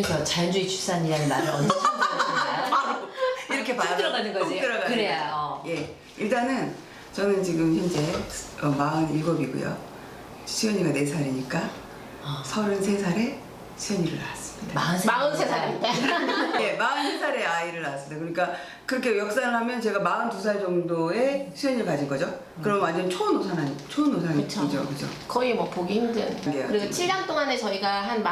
그래서 자연주의 출산이라는 말을 언제 처음 들었나요? 바로 이렇게 쭉 들어가는 거지. 쭉 들어가는 그래야. 거죠. 어. 예, 일단은 저는 지금 현재 47이고요. 수연이가 4살이니까 33살에 수연이를 낳았습니다. 43살 때. 예, 43살에 아이를 낳았습니다. 그러니까 그렇게 역산을 하면 제가 42살 정도의 수연이를 가진 거죠. 그럼 완전 초노산이죠. 그죠? 거의 뭐 보기 힘든. 네, 그리고 맞아요. 7년 동안에 저희가 한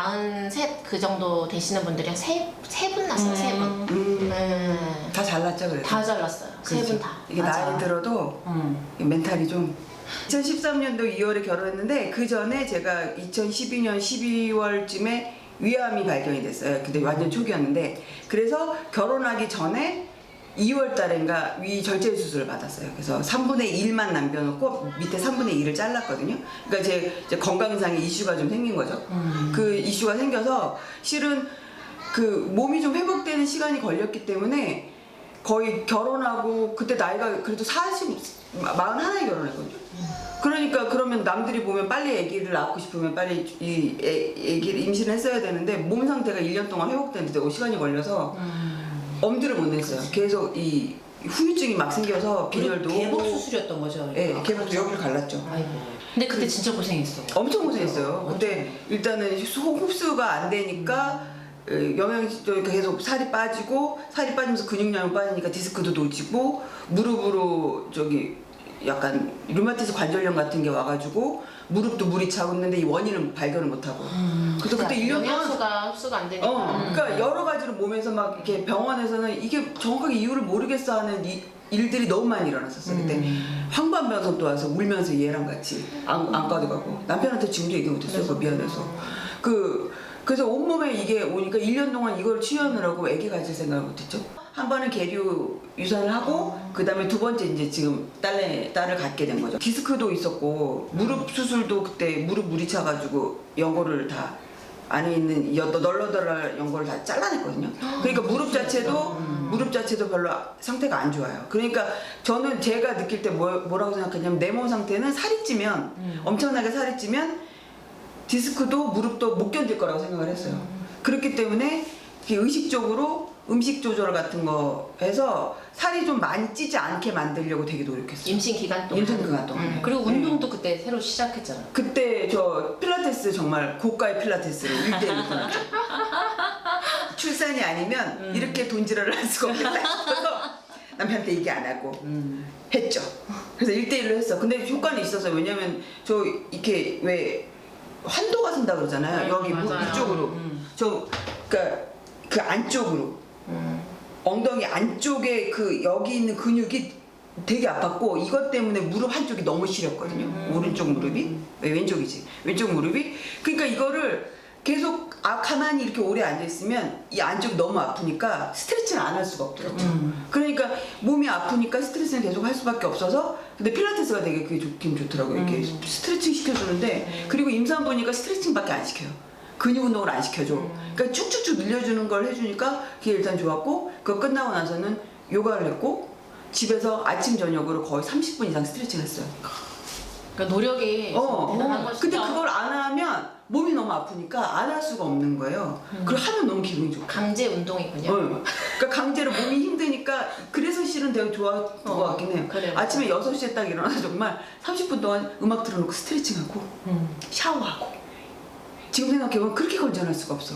43 그 정도 되시는 분들이 한 세 분 났어요. 세 분. 다 잘났죠, 그래도. 다 잘랐어요. 세 분 다. 이게 맞아. 나이 들어도 멘탈이 좀 2013년도 2월에 결혼했는데 그 전에 제가 2012년 12월쯤에 위암이 발견이 됐어요. 근데 완전 초기였는데 그래서 결혼하기 전에 2월 달인가 위 절제 수술을 받았어요. 그래서 3분의 1만 남겨놓고 밑에 3분의 1을 잘랐거든요. 그러니까 제 건강상의 이슈가 좀 생긴 거죠. 그 이슈가 생겨서 실은 그 몸이 좀 회복되는 시간이 걸렸기 때문에 거의 결혼하고 그때 나이가 그래도 41에 결혼했거든요. 그러니까 그러면 남들이 보면 빨리 아기를 낳고 싶으면 빨리 이 아기를 임신을 했어야 되는데 몸 상태가 1년 동안 회복되는데 시간이 걸려서 엄두를 못 냈어요. 계속 이 후유증이 막 생겨서 빈혈도 개복 수술이었던 거죠. 예, 그러니까. 개복도 여기를 갈랐죠. 아이고. 근데 그때 진짜 고생했어. 엄청 고생했어요. 그때 일단은 흡수가 안 되니까 영양제 계속 살이 빠지고 살이 빠지면서 근육량이 빠지니까 디스크도 놓치고 무릎으로 약간 류마티스 관절염 같은 게 와가지고 무릎도 물이 차고 있는데 이 원인을 발견을 못하고 그래서 그때 1년 동안 영양소가 흡수가 안 되니까. 그러니까 여러 가지로 몸에서 막 이렇게 병원에서는 이게 정확하게 이유를 모르겠어 하는 일들이 너무 많이 일어났었어요. 그때 황반변성도 와서 울면서 얘랑 같이 안과도 가고 남편한테 지금도 얘기 못했어요. 그거 미안해서 그래서 온몸에 이게 오니까 1년 동안 이걸 치유하느라고 애기 가질 생각을 못했죠. 한 번은 계류 유산을 하고 그 다음에 두 번째 이제 지금 딸을 갖게 된 거죠. 디스크도 있었고 무릎 수술도 그때 무릎 물이 차가지고 연골을 다 안에 있는 널널널널 연골을 다 잘라냈거든요. 그러니까 무릎 자체도 별로 상태가 안 좋아요. 그러니까 저는 제가 느낄 때 뭐라고 생각하냐면 내 몸 상태는 살이 찌면 엄청나게 살이 찌면 디스크도 무릎도 못 견딜 거라고 생각을 했어요. 그렇기 때문에 의식적으로 음식 조절 같은 거 해서 살이 좀 많이 찌지 않게 만들려고 되게 노력했어요. 임신 기간 동안. 임신 기간 동안. 그리고 운동도 그때 새로 시작했잖아. 그때 저 필라테스 정말 고가의 필라테스를 1대1로 끊었죠. 출산이 아니면 이렇게 돈지랄을 할 수가 없겠다 싶어서 남편한테 얘기 안 하고 했죠. 그래서 1대1로 했어. 근데 효과는 있었어요. 왜냐면 저 이렇게 왜 환도가 쓴다 그러잖아요. 여기 맞아요. 이쪽으로. 그러니까 그 안쪽으로. 엉덩이 안쪽에 여기 있는 근육이 되게 아팠고 이것 때문에 무릎 한쪽이 너무 시렸거든요. 오른쪽 무릎이 왼쪽이지. 왼쪽 무릎이 그러니까 이거를 계속 가만히 이렇게 오래 앉아 있으면 이 안쪽이 너무 아프니까 스트레칭을 안 할 수가 없더라고요. 그러니까 몸이 아프니까 스트레칭을 계속 할 수밖에 없어서 근데 필라테스가 되게 그게 좋긴 좋더라고요. 이렇게 스트레칭 시켜주는데 그리고 임산부니까 스트레칭밖에 안 시켜요. 근육 운동을 안 시켜줘. 그러니까 쭉쭉쭉 늘려주는 걸 해주니까 그게 일단 좋았고 그거 끝나고 나서는 요가를 했고 집에서 아침 저녁으로 거의 30분 이상 스트레칭 했어요. 그러니까 노력이 대단한 것이죠. 근데 그걸 안 하면 몸이 너무 아프니까 안 할 수가 없는 거예요. 그걸 하면 너무 기분이 좋고. 강제 운동이군요. 그러니까 강제로 몸이 힘드니까 그래서 실은 되게 좋았던 것 같긴 해요. 그래요. 아침에 6시에 딱 일어나서 정말 30분 동안 음악 틀어놓고 스트레칭하고 샤워하고 지금 생각해보면 그렇게 건전할 수가 없어.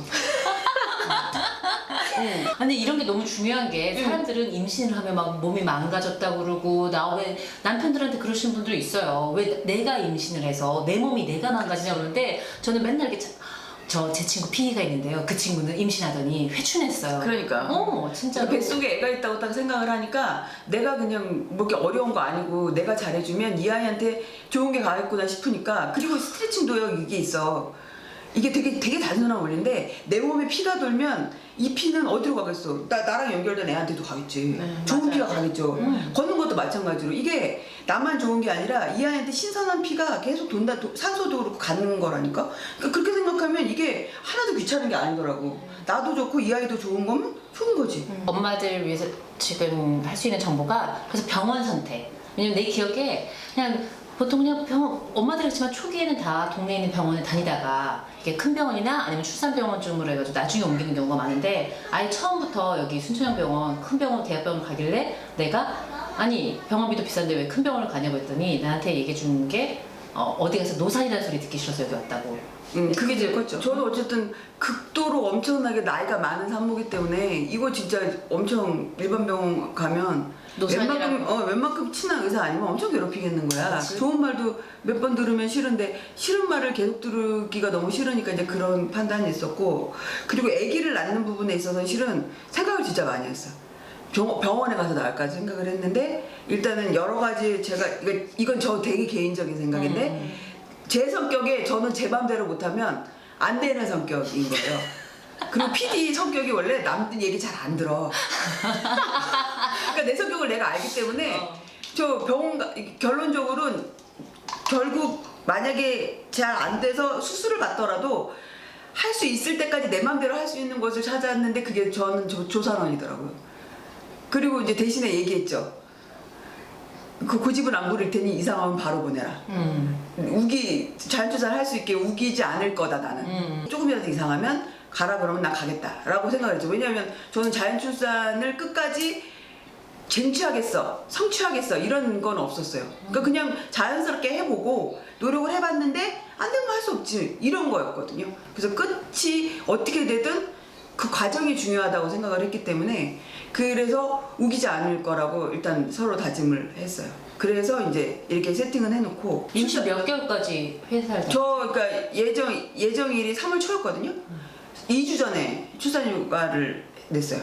근데 이런 게 너무 중요한 게 사람들은 임신을 하면 막 몸이 망가졌다고 그러고 나 왜 남편들한테 그러시는 분들이 있어요. 왜 내가 임신을 해서 내 몸이 내가 망가지냐 그러는데 저는 맨날 이렇게 제 친구 P가 있는데요. 그 친구는 임신하더니 회춘했어요. 그러니까. 진짜. 뱃속에 애가 있다고 딱 생각을 하니까 내가 그냥 뭐 이렇게 어려운 거 아니고 내가 잘해주면 이 아이한테 좋은 게 가겠구나 싶으니까 그리고 스트레칭도 이게 있어. 이게 되게 단순한 원리인데 내 몸에 피가 돌면 이 피는 어디로 가겠어? 나랑 연결된 애한테도 가겠지. 좋은 맞아요. 피가 가겠죠. 걷는 것도 마찬가지로 이게 나만 좋은 게 아니라 이 아이한테 신선한 피가 계속 돈다 산소도 그렇고 가는 거라니까. 그러니까 그렇게 생각하면 이게 하나도 귀찮은 게 아니더라고. 나도 좋고 이 아이도 좋은 거면 좋은 거지. 엄마들 위해서 지금 할 수 있는 정보가 그래서 병원 선택. 왜냐면 내 기억에 그냥 보통 그냥 엄마들이 그렇지만 초기에는 다 동네에 있는 병원에 다니다가 이게 큰 병원이나 아니면 출산병원쯤으로 해가지고 나중에 옮기는 경우가 많은데 아예 처음부터 여기 순천향병원 큰 병원 대학병원 가길래 내가 아니 병원비도 비싼데 왜 큰 병원을 가냐고 했더니 나한테 얘기해 주는 게 어디 가서 노산이라는 소리 듣기 싫어서 여기 왔다고. 그게 제일 컸죠. 저는 어쨌든 극도로 엄청나게 나이가 많은 산모기 때문에 이거 진짜 엄청 일반 병원 가면 웬만큼 친한 의사 아니면 엄청 괴롭히겠는 거야. 그렇지. 좋은 말도 몇 번 들으면 싫은데 싫은 말을 계속 들기가 너무 싫으니까 이제 그런 판단이 있었고, 그리고 아기를 낳는 부분에 있어서 실은 생각을 진짜 많이 했어. 병원에 가서 나을까 생각을 했는데 일단은 여러 가지 제가 이건 저 되게 개인적인 생각인데 제 성격에 저는 제 맘대로 못하면 안 되는 성격인 거예요. 그리고 PD 성격이 원래 남들 얘기 잘 안 들어. 그러니까 내 성격을 내가 알기 때문에 저 병원 결론적으로는 결국 만약에 잘 안 돼서 수술을 받더라도 할 수 있을 때까지 내 맘대로 할 수 있는 것을 찾았는데 그게 저는 조산원이더라고요. 그리고 이제 대신에 얘기했죠. 그 고집은 안 부릴 테니 이상하면 바로 보내라. 자연출산을 할 수 있게 우기지 않을 거다 나는. 조금이라도 이상하면 가라 그러면 난 가겠다라고 생각을 했죠. 왜냐하면 저는 자연출산을 끝까지 쟁취하겠어, 성취하겠어 이런 건 없었어요. 그러니까 그냥 자연스럽게 해보고 노력을 해봤는데 안 되면 할 수 없지 이런 거였거든요. 그래서 끝이 어떻게 되든 그 과정이 중요하다고 생각을 했기 때문에 그래서 우기지 않을 거라고 일단 서로 다짐을 했어요. 그래서 이제 이렇게 세팅은 해놓고 임신 몇 개월까지 회사를 그러니까 예정일이 3월 초였거든요. 2주 전에 출산휴가를 냈어요.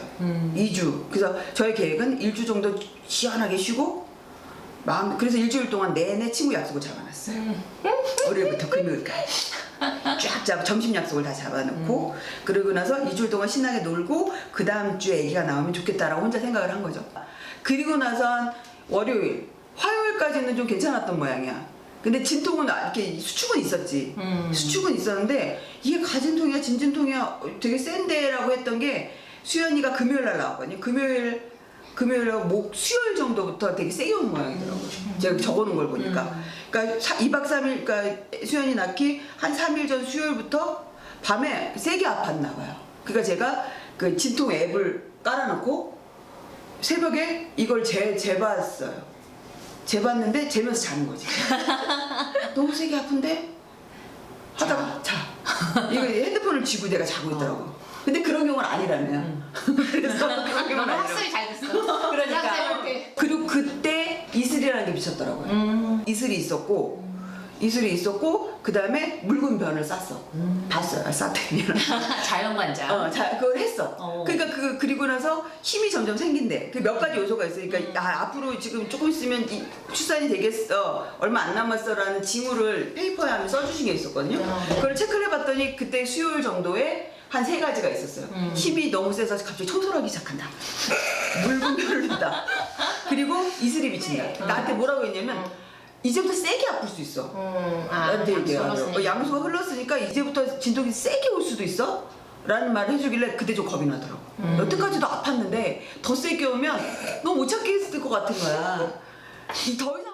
2주. 그래서 저의 계획은 1주 정도 시원하게 쉬고 그래서 일주일 동안 내내 친구 약속을 잡아놨어요. 월요일부터 금요일까지. 쫙 점심 약속을 다 잡아놓고 그러고 나서 2주일 동안 신나게 놀고 그 다음 주에 아기가 나오면 좋겠다라고 혼자 생각을 한 거죠. 그리고 나서 월요일, 화요일까지는 좀 괜찮았던 모양이야. 근데 진통은 이렇게 수축은 있었지. 수축은 있었는데 이게 가진통이야 진진통이야 되게 센데라고 했던 게 수연이가 금요일 날 나왔거든요. 금요일하고 수요일 정도부터 되게 세게 온 모양이더라고요. 제가 적어놓은 걸 보니까. 그러니까 2박 3일, 그러니까 수연이 낳기 한 3일 전 수요일부터 밤에 세게 아팠나 봐요. 그러니까 제가 그 진통 앱을 깔아놓고 새벽에 이걸 재봤어요. 재봤는데 재면서 자는 거지. 너무 세게 아픈데? 하다가 자. 이거 핸드폰을 쥐고 내가 자고 있더라고. 근데 그런 경우는 아니라며. 그래서 그런 경우는 너무 아니라고. 학습이 잘 됐어. 그러니까. 그리고 그때 이슬이라는 게 미쳤더라고요. 이슬이 있었고 그 다음에 묽은 변을 쌌어. 봤어요. 쌌더니. 자연관장. 그걸 했어. 그러니까 그리고 나서 힘이 점점 생긴대. 그 몇 가지 요소가 있어요. 그러니까 앞으로 지금 조금 있으면 출산이 되겠어. 얼마 안 남았어라는 징후를 페이퍼에 하면 써주신 게 있었거든요. 그걸 체크를 해봤더니 그때 수요일 정도에 한 3가지가 있었어요. 힘이 너무 세서 갑자기 청소하기 시작한다. 묽은 변을 낸다. 그리고 이슬이 비친다. 나한테 뭐라고 했냐면 이제부터 세게 아플 수 있어. 나한테 얘기해요. 양수가 흘렀으니까 이제부터 진통이 세게 올 수도 있어? 라는 말을 해주길래 그때 좀 겁이 나더라고. 여태까지도 아팠는데 더 세게 오면 너 못 참겠을 것 같은 거야. 더 이상